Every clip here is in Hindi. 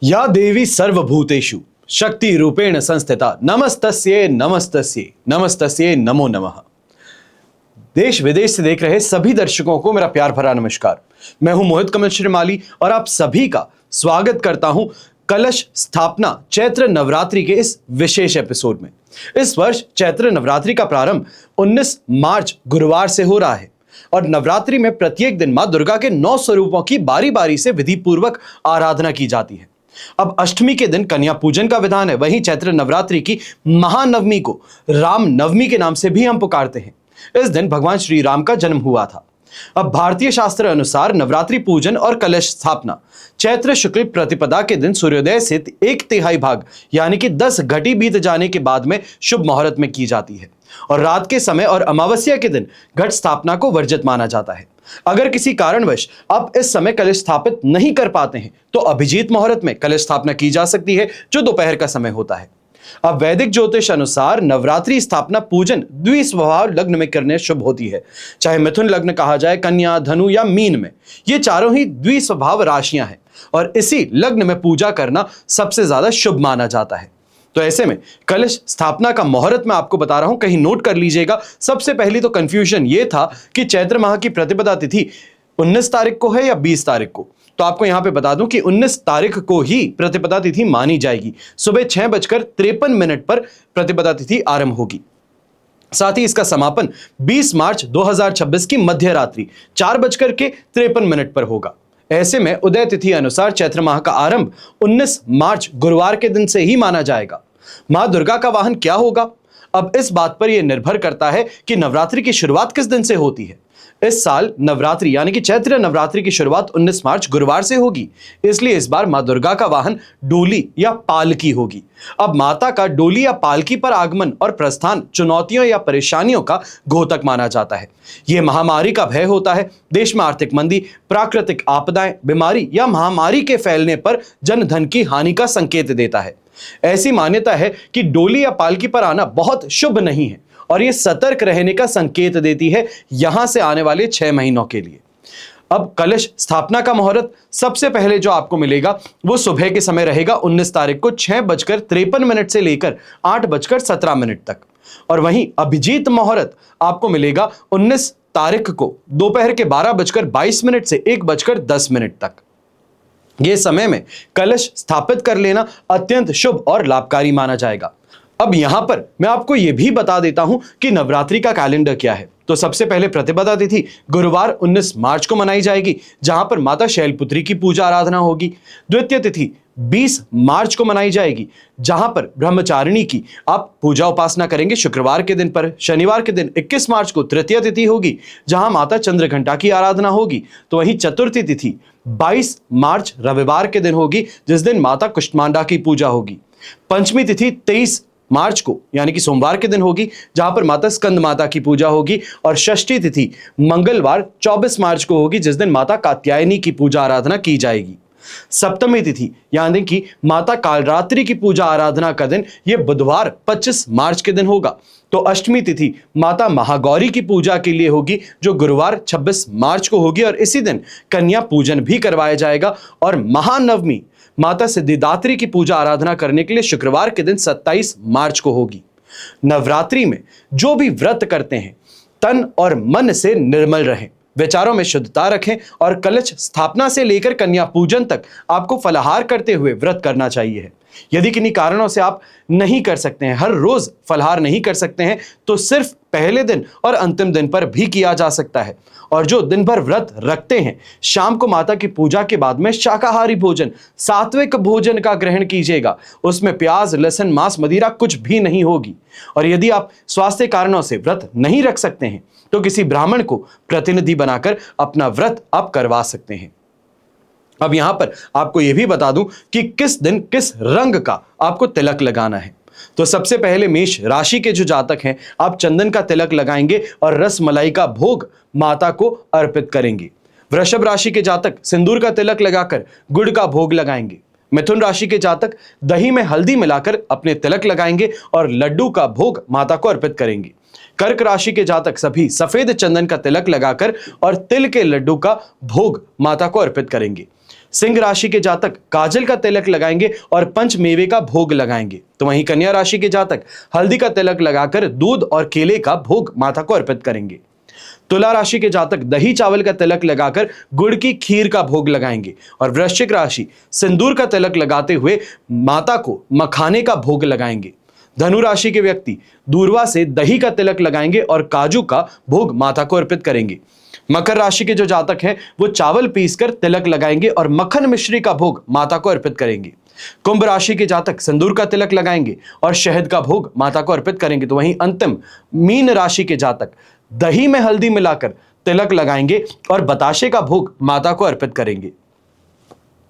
या देवी सर्वभूतेषु शक्ति रूपेण संस्थिता नमस्तस्ये नमस्तस्ये नमस्तस्ये नमो नमः। देश विदेश से देख रहे सभी दर्शकों को मेरा प्यार भरा नमस्कार। मैं हूं मोहित कमल श्रीमाली और आप सभी का स्वागत करता हूं कलश स्थापना चैत्र नवरात्रि के इस विशेष एपिसोड में। इस वर्ष चैत्र नवरात्रि का प्रारंभ 19 मार्च गुरुवार से हो रहा है और नवरात्रि में प्रत्येक दिन मां दुर्गा के 9 स्वरूपों की बारी बारी से विधि पूर्वक आराधना की जाती है। अब अष्टमी के दिन कन्या पूजन का विधान है। वहीं चैत्र नवरात्रि की महानवमी को राम नवमी के नाम से भी हम पुकारते हैं। इस दिन भगवान श्री राम का जन्म हुआ था। अब भारतीय शास्त्र अनुसार नवरात्रि पूजन और कलश स्थापना चैत्र शुक्ल प्रतिपदा के दिन सूर्योदय से 1/3 भाग यानी कि 10 घटी बीत जाने के बाद में शुभ मुहूर्त में की जाती है और रात के समय और अमावस्या के दिन घट स्थापना को वर्जित माना जाता है। अगर किसी कारणवश आप इस समय कलश स्थापित नहीं कर पाते हैं तो अभिजीत मुहूर्त में कलश स्थापना की जा सकती है जो दोपहर का समय होता है। अब वैदिक ज्योतिष अनुसार नवरात्रि स्थापना पूजन द्विस्वभाव लग्न में करने शुभ होती है। चाहे मिथुन लग्न कहा जाए, कन्या, धनु या मीन में, ये चारों ही द्विस्वभाव राशियां हैं और इसी लग्न में पूजा करना सबसे ज्यादा शुभ माना जाता है। तो ऐसे में कलश स्थापना का मुहूर्त मैं आपको बता रहा हूं, कहीं नोट कर लीजिएगा। सबसे पहली तो कंफ्यूजन ये था कि चैत्र माह की प्रतिपदा तिथि 19 तारीख को है या 20 तारीख को। तो आपको यहां पे बता दूं कि 19 तारीख को ही प्रतिपदा तिथि मानी जाएगी। सुबह 6:53 पर प्रतिपदा तिथि आरंभ होगी। साथ ही इसका समापन 20 मार्च 2026 की मध्य रात्रि 4:53 पर होगा। ऐसे में उदय तिथि अनुसार चैत्र माह का आरंभ 19 मार्च गुरुवार के दिन से ही माना जाएगा। मां दुर्गा का वाहन क्या होगा? अब इस बात पर यह निर्भर करता है कि नवरात्रि की शुरुआत किस दिन से होती है। इस साल नवरात्रि यानी कि चैत्र नवरात्रि की शुरुआत 19 मार्च गुरुवार से होगी, इसलिए इस बार मां दुर्गा का वाहन डोली या पालकी होगी। अब माता का डोली या पालकी पर आगमन और प्रस्थान चुनौतियों या परेशानियों का घोतक माना जाता है। यह महामारी का भय होता है। देश में आर्थिक मंदी, प्राकृतिक आपदाएं, बीमारी या महामारी के फैलने पर जन धन की हानि का संकेत देता है। ऐसी मान्यता है कि डोली या पालकी पर आना बहुत शुभ नहीं है और यह सतर्क रहने का संकेत देती है यहां से आने वाले 6 महीनों के लिए। अब कलश स्थापना का मुहूर्त सबसे पहले जो आपको मिलेगा वो सुबह के समय रहेगा 19 तारीख को 6:53 से लेकर 8:17 तक। और वहीं अभिजीत मुहूर्त आपको मिलेगा 19 तारीख को दोपहर के 12:22 से 1:10 तक। यह समय में कलश स्थापित कर लेना अत्यंत शुभ और लाभकारी माना जाएगा। अब यहां पर मैं आपको यह भी बता देता हूं कि नवरात्रि का कैलेंडर क्या है। तो सबसे पहले प्रतिपदा तिथि गुरुवार 19 मार्च को मनाई जाएगी, जहां पर माता शैलपुत्री की पूजा आराधना होगी। द्वितीय तिथि 20 मार्च को मनाई जाएगी, जहां पर ब्रह्मचारिणी की आप पूजा उपासना करेंगे शुक्रवार के दिन पर। शनिवार के दिन 21 मार्च को तृतीय तिथि होगी, जहां माता चंद्रघंटा की आराधना होगी। तो वहीं चतुर्थी तिथि 22 मार्च रविवार के दिन होगी, जिस दिन माता कुष्मांडा की पूजा होगी। पंचमी तिथि 23 मार्च को यानी कि सोमवार के दिन होगी, जहां पर माता स्कंद माता की पूजा होगी। और षष्ठी तिथि मंगलवार 24 मार्च को होगी, जिस दिन माता कात्यायनी की पूजा आराधना की जाएगी। सप्तमी तिथि यानी कि माता कालरात्रि की पूजा आराधना का दिन यह बुधवार 25 मार्च के दिन होगा। तो अष्टमी तिथि माता महागौरी की पूजा के लिए होगी, जो गुरुवार 26 मार्च को होगी और इसी दिन कन्या पूजन भी करवाया जाएगा। और महानवमी माता सिद्धिदात्री की पूजा आराधना करने के लिए शुक्रवार के दिन 27 मार्च को होगी। नवरात्रि में जो भी व्रत करते हैं तन और मन से निर्मल रहें, विचारों में शुद्धता रखें और कलश स्थापना से लेकर कन्या पूजन तक आपको फलाहार करते हुए व्रत करना चाहिए। यदि किन्हीं कारणों से आप नहीं कर सकते हैं, हर रोज फलाहार नहीं कर सकते हैं, तो सिर्फ पहले दिन और अंतिम दिन पर भी किया जा सकता है। और जो दिन भर व्रत रखते हैं, शाम को माता की पूजा के बाद में शाकाहारी भोजन, सात्विक भोजन का ग्रहण कीजिएगा। उसमें प्याज, लहसुन, मांस, मदिरा कुछ भी नहीं होगी। और यदि आप स्वास्थ्य कारणों से व्रत नहीं रख सकते हैं तो किसी ब्राह्मण को प्रतिनिधि बनाकर अपना व्रत आप करवा सकते हैं। अब यहां पर आपको यह भी बता दूं कि किस दिन किस रंग का आपको तिलक लगाना है। तो सबसे पहले मेष राशि के जो जातक हैं, आप चंदन का तिलक लगाएंगे और रस मलाई का भोग माता को अर्पित करेंगे। वृषभ राशि के जातक सिंदूर का तिलक लगाकर गुड़ का भोग लगाएंगे। मिथुन राशि के जातक दही में हल्दी मिलाकर अपने तिलक लगाएंगे और लड्डू का भोग माता को अर्पित करेंगे। कर्क राशि के जातक सभी सफेद चंदन का तिलक लगाकर और तिल के लड्डू का भोग माता को अर्पित करेंगे। सिंह राशि के जातक काजल का तिलक लगाएंगे और पंच मेवे का भोग लगाएंगे। तो वहीं कन्या राशि के जातक हल्दी का तिलक लगाकर दूध और केले का भोग माता को अर्पित करेंगे। तुला राशि के जातक दही चावल का तिलक लगाकर गुड़ की खीर का भोग लगाएंगे। और वृश्चिक राशि सिंदूर का तिलक लगाते हुए माता को मखाने का भोग लगाएंगे। धनु राशि के व्यक्ति दूर्वा से दही का तिलक लगाएंगे और काजू का भोग माता को अर्पित करेंगे। मकर राशि के जो जातक हैं वो चावल पीसकर तिलक लगाएंगे और मक्खन मिश्री का भोग माता को अर्पित करेंगे। कुंभ राशि के जातक सिंदूर का तिलक लगाएंगे और शहद का भोग माता को अर्पित करेंगे। तो वहीं अंतिम मीन राशि के जातक दही में हल्दी मिलाकर तिलक लगाएंगे और बताशे का भोग माता को अर्पित करेंगे।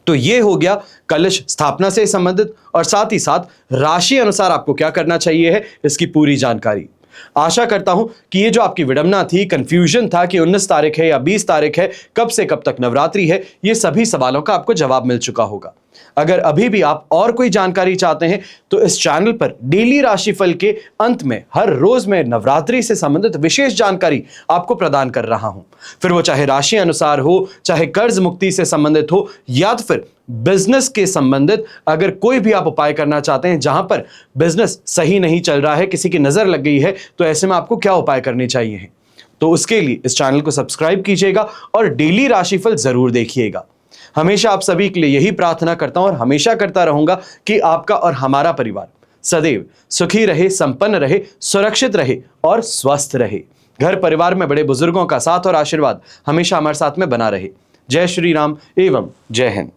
तो ये हो गया कलश स्थापना से संबंधित और साथ ही साथ राशि अनुसार आपको क्या करना चाहिए है इसकी पूरी जानकारी। आशा करता हूं कि ये जो आपकी विडंबना थी, कंफ्यूजन था कि 19 तारीख है या 20 तारीख है, कब से कब तक नवरात्रि है, ये सभी सवालों का आपको जवाब मिल चुका होगा। अगर अभी भी आप और कोई जानकारी चाहते हैं तो इस चैनल पर डेली राशिफल के अंत में हर रोज मैं नवरात्रि से संबंधित विशेष जानकारी आपको प्रदान कर रहा हूं। फिर वो चाहे राशि अनुसार हो, चाहे कर्ज मुक्ति से संबंधित हो, या तो फिर बिजनेस के संबंधित अगर कोई भी आप उपाय करना चाहते हैं जहां पर बिजनेस सही नहीं चल रहा है, किसी की नजर लग गई है, तो ऐसे में आपको क्या उपाय करने चाहिए, तो उसके लिए इस चैनल को सब्सक्राइब कीजिएगा और डेली राशिफल जरूर देखिएगा। हमेशा आप सभी के लिए यही प्रार्थना करता हूं और हमेशा करता रहूंगा कि आपका और हमारा परिवार सदैव सुखी रहे, संपन्न रहे, सुरक्षित रहे और स्वस्थ रहे। घर परिवार में बड़े बुजुर्गों का साथ और आशीर्वाद हमेशा हमारे साथ में बना रहे। जय श्री राम एवं जय हिंद।